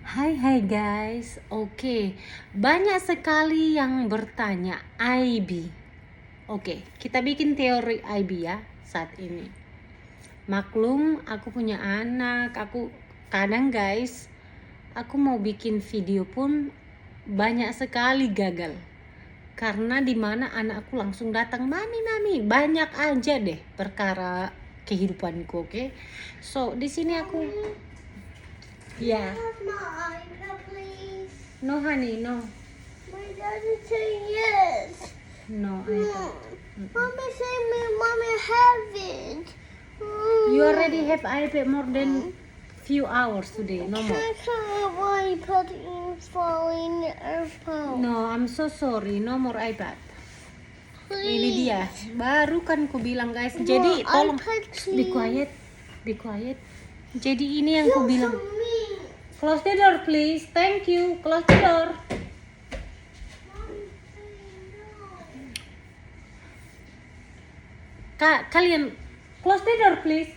Hai guys, oke. Banyak sekali yang bertanya IB. Oke, kita bikin teori IB ya saat ini. Maklum, aku punya anak, aku kadang guys, aku mau bikin video pun banyak sekali gagal. Karena dimana anakku langsung datang, mami, banyak aja deh perkara kehidupanku, oke? So, di sini aku ya. Have my iPad, please. No honey, no. My dad is saying yes. No, No. iPad. Mommy saying me, Mommy have it. You already have iPad more than few hours today, no more. I can't have iPad falling airphone. No, I'm so sorry, no more iPad. Please. Ini dia, baru kan ku bilang guys. Jadi More tolong iPad, be please. quiet, be quiet. Jadi ini yang ku bilang. For me. Close the door please, thank you. Close the door. Kalian close the door please.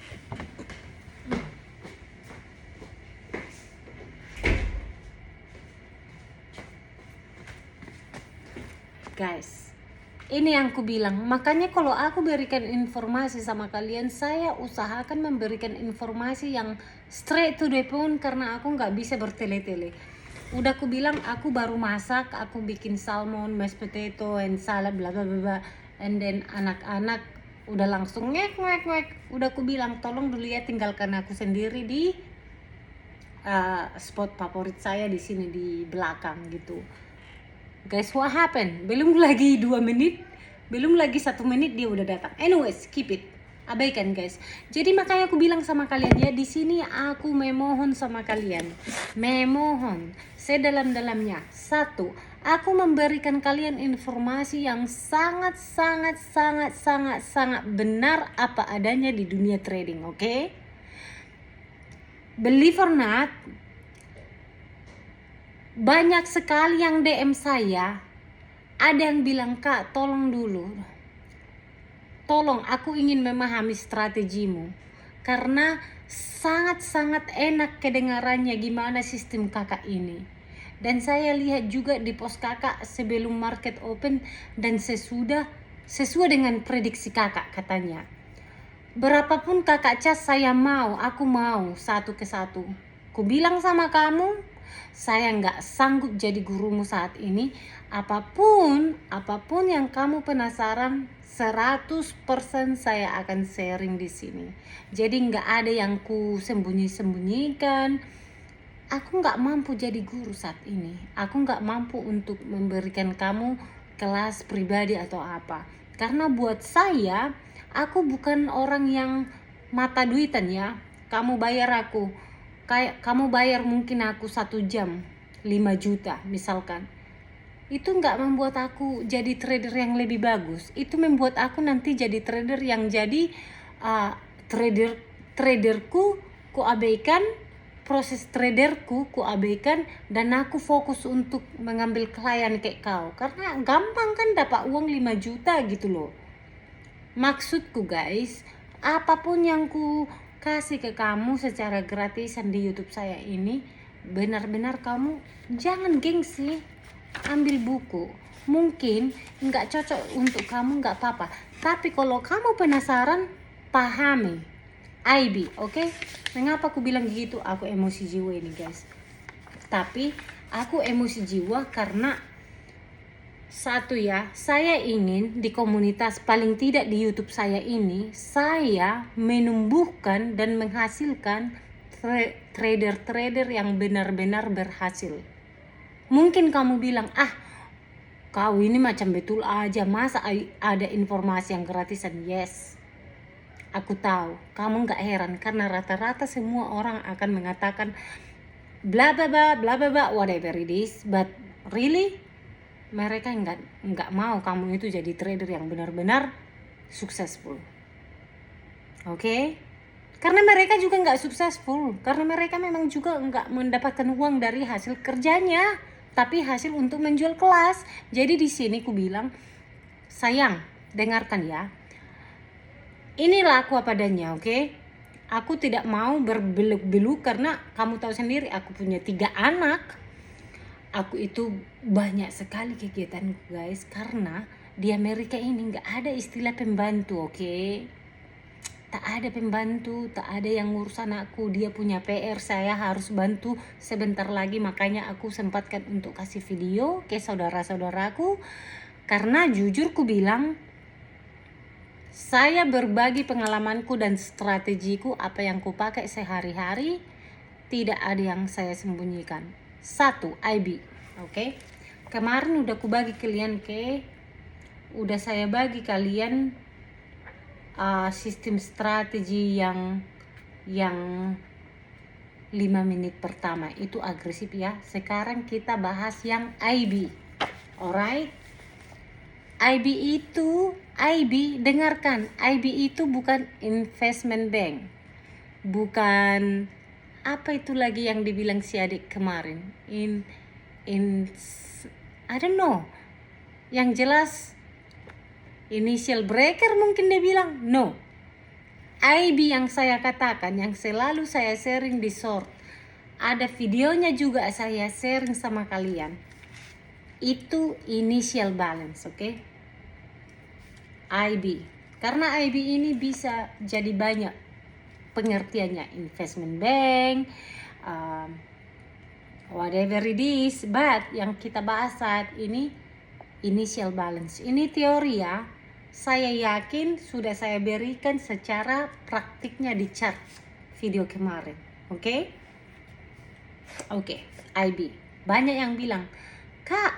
Guys, ini yang aku bilang. Makanya kalau aku berikan informasi sama kalian, saya usahakan memberikan informasi yang straight to the point karena aku nggak bisa bertele-tele. Udah aku bilang aku baru masak, aku bikin salmon, mashed potato, and salad, bla bla bla, and then anak-anak udah langsung ngek. Udah aku bilang tolong dulu ya, tinggalkan aku sendiri di spot favorit saya di sini di belakang gitu. Guys, what happened? Belum lagi 2 menit, belum lagi 1 menit dia udah datang. Anyways, keep it. Abaikan guys. Jadi makanya aku bilang sama kalian ya, di sini aku memohon sama kalian. Memohon sedalam-dalamnya. Satu, aku memberikan kalian informasi yang sangat benar apa adanya di dunia trading, oke? Believe or not, banyak sekali yang DM saya. Ada yang bilang, "Kak, tolong dulu. Tolong, aku ingin memahami strategimu. Karena sangat enak kedengarannya gimana sistem kakak ini." Dan saya lihat juga di post kakak sebelum market open dan sesudah, sesuai dengan prediksi kakak katanya. Berapapun kakak cas saya mau, aku mau satu ke satu. Ku bilang sama kamu, saya nggak sanggup jadi gurumu saat ini. Apapun yang kamu penasaran, 100% saya akan sharing di sini. Jadi nggak ada yang ku sembunyikan. Aku nggak mampu jadi guru saat ini. Aku nggak mampu untuk memberikan kamu kelas pribadi atau apa. Karena buat saya, aku bukan orang yang mata duitan ya. Kamu bayar aku, kayak kamu bayar mungkin aku 1 jam 5 juta misalkan. Itu nggak membuat aku jadi trader yang lebih bagus. Itu membuat aku nanti jadi trader yang jadi traderku ku abaikan, proses traderku ku abaikan, dan aku fokus untuk mengambil klien kayak kau. Karena gampang kan dapat uang 5 juta gitu loh. Maksudku guys, apapun yang ku kasih ke kamu secara gratisan di YouTube saya ini, benar-benar kamu jangan gengsi. Ambil buku. Mungkin nggak cocok untuk kamu, nggak apa-apa. Tapi kalau kamu penasaran, pahami. IB, oke? Mengapa aku bilang gitu? Aku emosi jiwa ini guys. Tapi aku emosi jiwa karena satu ya, saya ingin di komunitas, paling tidak di YouTube saya ini, saya menumbuhkan dan menghasilkan trader-trader yang benar-benar berhasil. Mungkin kamu bilang, kau ini macam betul aja, masa ada informasi yang gratisan? Yes, aku tahu, kamu gak heran karena rata-rata semua orang akan mengatakan bla bla bla whatever it is, but really mereka nggak mau kamu itu jadi trader yang benar-benar successful. Oke? Karena mereka juga nggak successful, karena mereka memang juga nggak mendapatkan uang dari hasil kerjanya, tapi hasil untuk menjual kelas. Jadi di sini ku bilang, sayang, dengarkan ya. Inilah aku apa adanya, oke? Aku tidak mau berbeluk-beluk karena kamu tahu sendiri aku punya 3 anak. Aku itu banyak sekali kegiatanku guys, karena di Amerika ini nggak ada istilah pembantu, oke? Tak ada pembantu, tak ada yang ngurus anakku. Dia punya PR, saya harus bantu sebentar lagi. Makanya aku sempatkan untuk kasih video ke saudara-saudaraku, karena jujur ku bilang, saya berbagi pengalamanku dan strategiku, apa yang ku pakai sehari-hari. Tidak ada yang saya sembunyikan. 1, IB, oke? Kemarin udah ku bagi kalian udah saya bagi kalian sistem strategi yang 5 menit pertama itu agresif ya. Sekarang kita bahas yang IB. Alright? IB, dengarkan, IB itu bukan investment bank. Bukan apa itu lagi yang dibilang si adik kemarin. I don't know. Yang jelas initial breaker mungkin dia bilang. No. IB yang saya katakan, yang selalu saya sharing di short, ada videonya juga saya sharing sama kalian, itu initial balance, oke? IB, karena IB ini bisa jadi banyak pengertiannya, investment bank, whatever it is, but yang kita bahas saat ini initial balance. Ini teori ya, saya yakin sudah saya berikan secara praktiknya di chart video kemarin, oke? Oke, IB. Banyak yang bilang, Kak,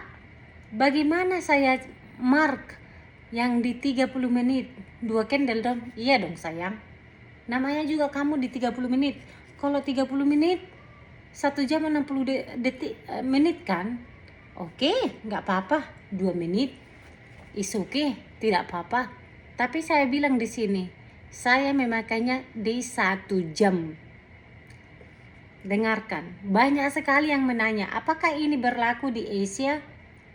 bagaimana saya mark yang di 30 menit 2 candle dong? Iya dong sayang, namanya juga kamu di 30 menit. Kalau 30 menit 1 jam 60 menit kan? Oke, nggak apa-apa. 2 menit is okay, tidak apa-apa. Tapi saya bilang di sini, saya memakainya di 1 jam. Dengarkan, banyak sekali yang menanya, apakah ini berlaku di Asia,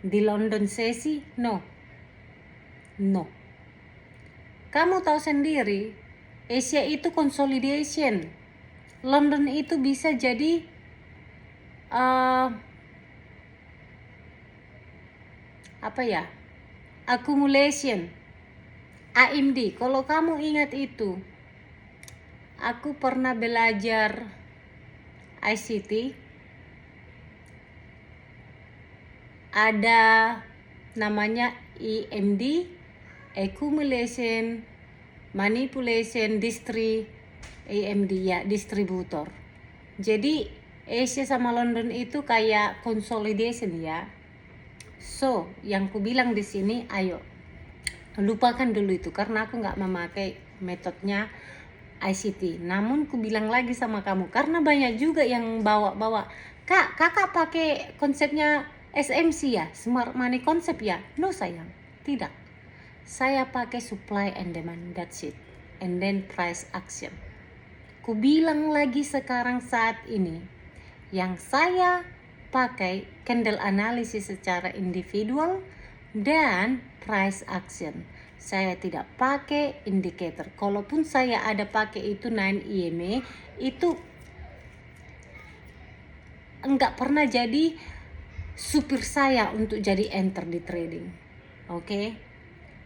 di London sesi? No. Kamu tahu sendiri, Asia itu consolidation. London itu bisa jadi accumulation. AMD, kalau kamu ingat itu, aku pernah belajar ICT, ada namanya EMD, accumulation, manipulation, AMD ya, distributor. Jadi Asia sama London itu kayak consolidation ya. So, yang ku bilang di sini, ayo lupakan dulu itu, karena aku nggak memakai metodenya ICT. Namun ku bilang lagi sama kamu, karena banyak juga yang bawa-bawa, Kak, kakak pakai konsepnya SMC ya, smart money konsep ya? No sayang, tidak. Saya pakai supply and demand, that's it. And then price action. Ku bilang lagi sekarang saat ini, yang saya pakai candle analysis secara individual dan price action. Saya tidak pakai indikator. Kalaupun saya ada pakai itu 9 EMA, itu enggak pernah jadi supir saya untuk jadi enter di trading. Oke?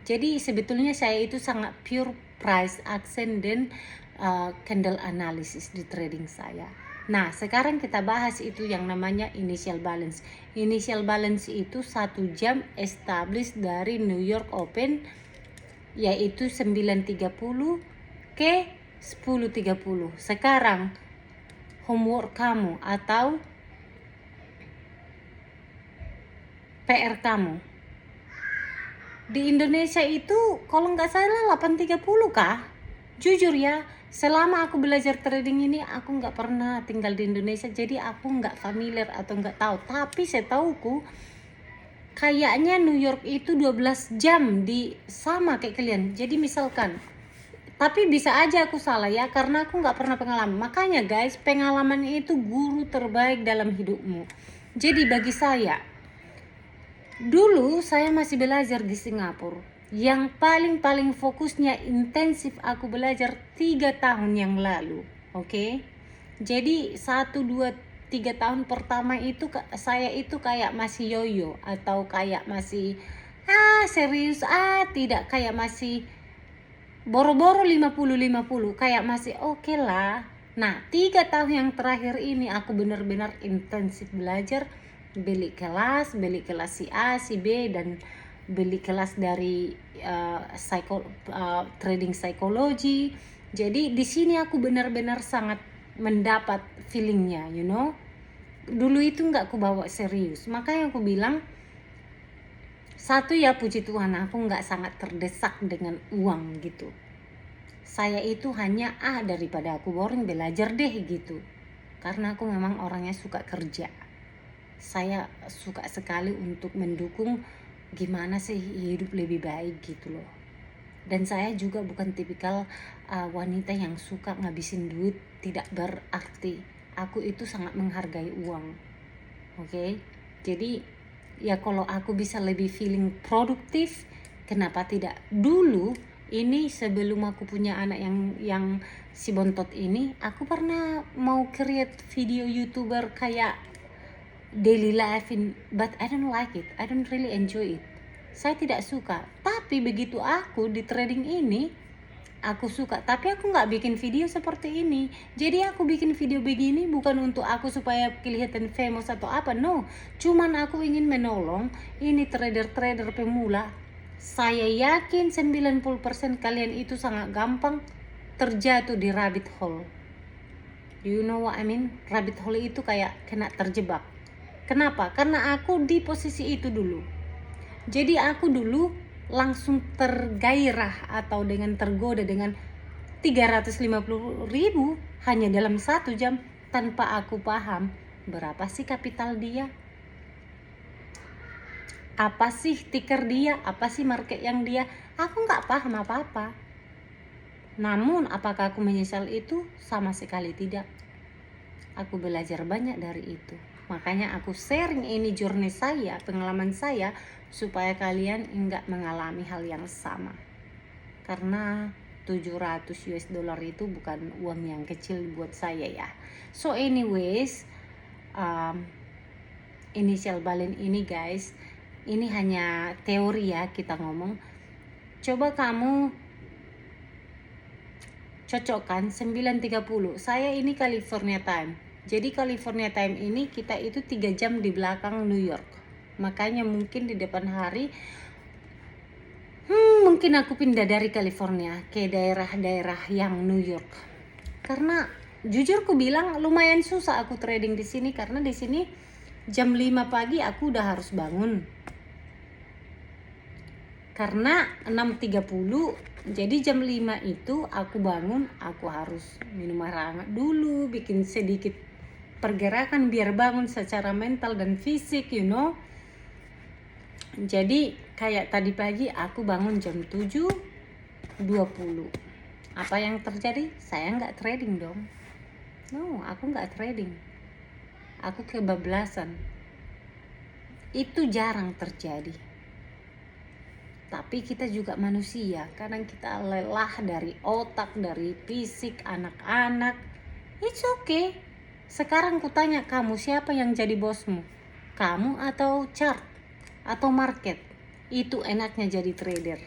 Jadi sebetulnya saya itu sangat pure price action dan candle analysis di trading saya. Nah, sekarang kita bahas itu yang namanya initial balance. Initial balance itu 1 jam establish dari New York Open, yaitu 9.30 ke 10.30. Sekarang homework kamu atau PR kamu, di Indonesia itu kalau nggak salah 8.30 kah? Jujur ya, selama aku belajar trading ini aku nggak pernah tinggal di Indonesia, jadi aku nggak familiar atau nggak tahu. Tapi setauku kayaknya New York itu 12 jam di sama kayak kalian. Jadi misalkan, tapi bisa aja aku salah ya, karena aku nggak pernah pengalaman. Makanya guys, pengalaman itu guru terbaik dalam hidupmu. Jadi bagi saya, dulu saya masih belajar di Singapura, yang paling fokusnya intensif aku belajar 3 tahun yang lalu. Oke. Jadi 1, 2, 3 tahun pertama itu saya itu kayak masih yoyo, atau kayak masih serius, tidak, kayak masih boro-boro 50-50, kayak masih oke lah. Nah, 3 tahun yang terakhir ini aku benar-benar intensif belajar, beli kelas si A, si B, dan beli kelas dari trading psikologi. Jadi di sini aku benar-benar sangat mendapat feelingnya, you know. Dulu itu nggak aku bawa serius, makanya aku bilang, satu ya, puji Tuhan, aku nggak sangat terdesak dengan uang gitu. Saya itu hanya daripada aku boring, belajar deh gitu. Karena aku memang orangnya suka kerja. Saya suka sekali untuk mendukung gimana sih hidup lebih baik gitu loh. Dan saya juga bukan tipikal wanita yang suka ngabisin duit tidak berarti. Aku itu sangat menghargai uang. Oke? Jadi ya kalau aku bisa lebih feeling produktif, kenapa tidak? Dulu ini sebelum aku punya anak yang si bontot ini, aku pernah mau create video YouTuber kayak daily life but I don't like it. I don't really enjoy it. Saya tidak suka. Tapi begitu aku di trading ini, aku suka. Tapi aku nggak bikin video seperti ini. Jadi aku bikin video begini bukan untuk aku supaya kelihatan famous atau apa. No. Cuman aku ingin menolong ini trader-trader pemula. Saya yakin 90% kalian itu sangat gampang terjatuh di rabbit hole. You know what I mean? Rabbit hole itu kayak kena terjebak. Kenapa? Karena aku di posisi itu dulu. Jadi aku dulu langsung tergairah atau dengan tergoda dengan 350.000 hanya dalam 1 jam, tanpa aku paham berapa sih kapital dia, apa sih ticker dia, apa sih market yang dia. Aku nggak paham apa-apa. Namun apakah aku menyesal itu? Sama sekali tidak. Aku belajar banyak dari itu. Makanya aku sharing ini journey saya, pengalaman saya, supaya kalian enggak mengalami hal yang sama. Karena 700 US dollar itu bukan uang yang kecil buat saya ya. So anyways, initial balance ini guys, ini hanya teori ya kita ngomong. Coba kamu cocokkan 9.30. Saya ini California time. Jadi California time ini kita itu 3 jam di belakang New York. Makanya mungkin di depan hari mungkin aku pindah dari California ke daerah-daerah yang New York. Karena jujur aku bilang lumayan susah aku trading di sini, karena di sini jam 5 pagi aku udah harus bangun. Karena 6.30, jadi jam 5 itu aku bangun, aku harus minum air hangat dulu, bikin sedikit pergerakan biar bangun secara mental dan fisik, you know. Jadi kayak tadi pagi aku bangun jam 7.20. Apa yang terjadi? Saya nggak trading dong. No, aku nggak trading. Aku kebablasan. Itu jarang terjadi. Tapi kita juga manusia. Kadang kita lelah dari otak, dari fisik, anak-anak. It's okay. Sekarang kutanya kamu, siapa yang jadi bosmu? Kamu atau chart? Atau market? Itu enaknya jadi trader.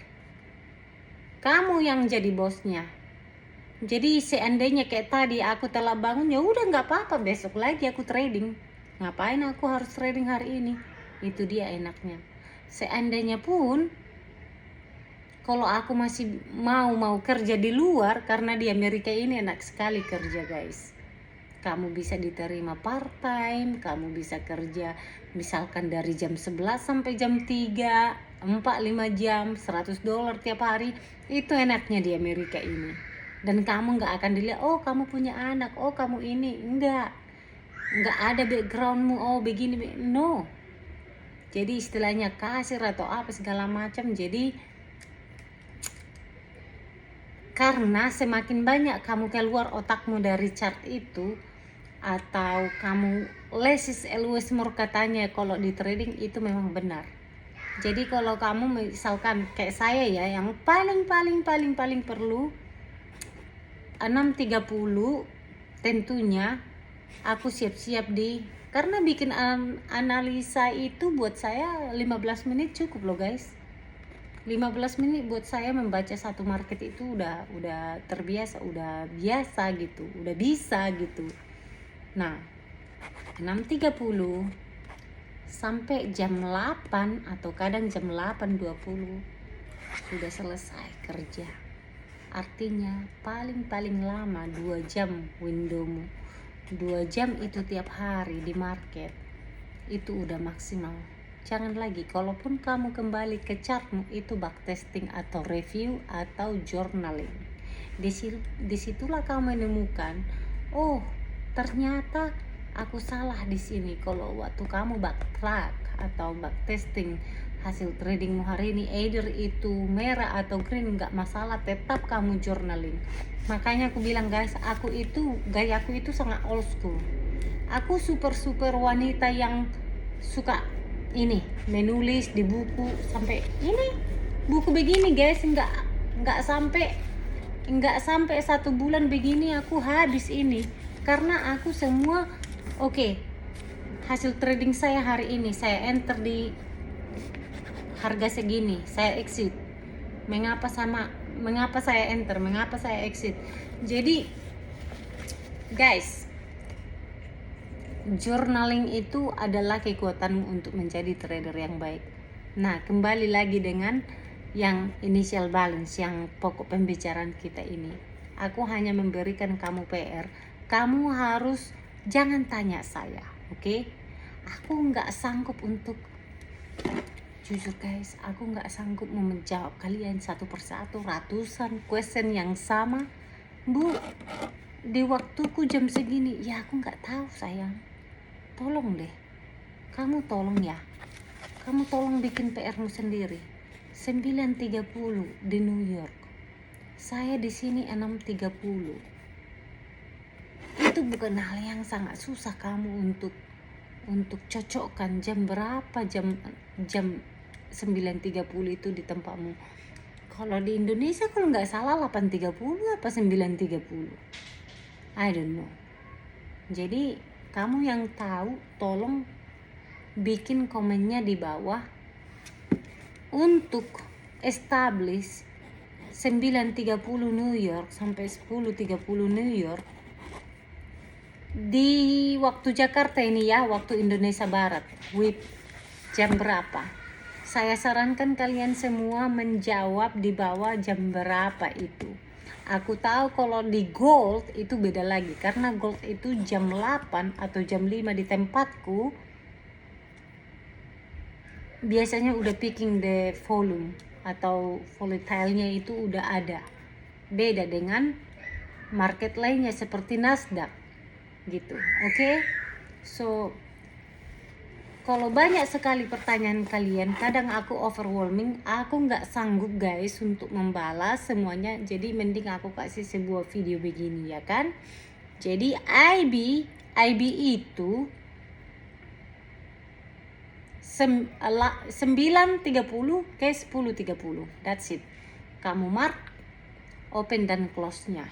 Kamu yang jadi bosnya. Jadi seandainya kayak tadi aku telah bangun, ya udah nggak apa-apa, besok lagi aku trading. Ngapain aku harus trading hari ini? Itu dia enaknya. Seandainya pun kalau aku masih mau kerja di luar, karena di Amerika ini enak sekali kerja guys. Kamu bisa diterima part time, kamu bisa kerja misalkan dari jam 11 sampai jam 3, 4-5 jam, $100 tiap hari. Itu enaknya di Amerika ini. Dan kamu gak akan dilihat, oh kamu punya anak, oh kamu ini. Enggak ada backgroundmu, oh begini, no. Jadi istilahnya kasir atau apa segala macam. Jadi karena semakin banyak kamu keluar otakmu dari chart itu, atau kamu less is always more katanya kalau di trading, itu memang benar. Jadi kalau kamu misalkan kayak saya ya, yang paling perlu 6.30 tentunya aku siap-siap karena bikin analisa itu buat saya 15 menit cukup loh guys. 15 menit buat saya membaca satu market itu udah terbiasa, udah biasa gitu, udah bisa gitu. Nah, 6.30 sampai jam 8 atau kadang jam 8.20 sudah selesai kerja. Artinya paling lama 2 jam windowmu. 2 jam itu tiap hari di market. Itu udah maksimal. Jangan lagi, kalaupun kamu kembali ke chartmu itu backtesting atau review atau journaling. Disitulah kamu menemukan, oh ternyata aku salah di sini. Kalau waktu kamu backtrack atau backtesting hasil tradingmu hari ini, either itu merah atau green, nggak masalah, tetap kamu journaling. Makanya aku bilang guys, gayaku itu sangat old school. Aku super wanita yang suka ini menulis di buku, sampai ini buku begini guys, nggak sampai 1 bulan begini aku habis ini, karena aku semua oke. Hasil trading saya hari ini saya enter di harga segini, saya exit. Mengapa saya enter, mengapa saya exit. Jadi guys, journaling itu adalah kekuatanmu untuk menjadi trader yang baik. Nah, kembali lagi dengan yang initial balance, yang pokok pembicaraan kita ini. Aku hanya memberikan kamu PR. Kamu harus jangan tanya saya, oke? Aku nggak sanggup untuk, jujur guys, aku nggak sanggup menjawab kalian satu persatu ratusan question yang sama. Bu, di waktuku jam segini, ya aku nggak tahu sayang. Tolong deh, kamu tolong ya, kamu tolong bikin PR-mu sendiri. 9.30 di New York, saya di sini 6.30. Itu bukan hal yang sangat susah kamu untuk cocokkan jam berapa, jam 9.30 itu di tempatmu. Kalau di Indonesia kalau nggak salah 8.30 apa 9.30, I don't know. Jadi kamu yang tahu tolong bikin komennya di bawah untuk establish 9.30 New York sampai 10.30 New York di waktu Jakarta ini ya, waktu Indonesia Barat, with jam berapa. Saya sarankan kalian semua menjawab di bawah jam berapa itu. Aku tahu kalau di gold itu beda lagi, karena gold itu jam 8 atau jam 5 di tempatku biasanya udah picking the volume atau volatile-nya itu udah ada. Beda dengan market lainnya seperti Nasdaq gitu, oke? So kalau banyak sekali pertanyaan kalian, kadang aku overwhelming, aku nggak sanggup guys untuk membalas semuanya. Jadi mending aku kasih sebuah video begini ya kan. Jadi IB itu 9.30 ke 10.30, that's it. Kamu mark open dan close-nya,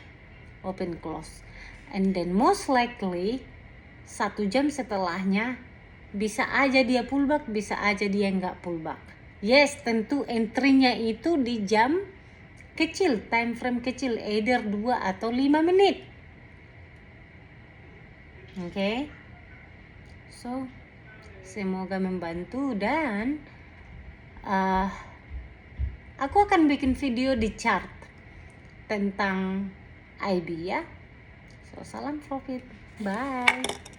open close, and then most likely 1 jam setelahnya bisa aja dia pullback, bisa aja dia nggak pullback. Yes, tentu entry-nya itu di jam kecil, time frame kecil, either 2 atau 5 menit. Oke. So, semoga membantu, dan aku akan bikin video di chart tentang IB ya. So, salam profit. Bye.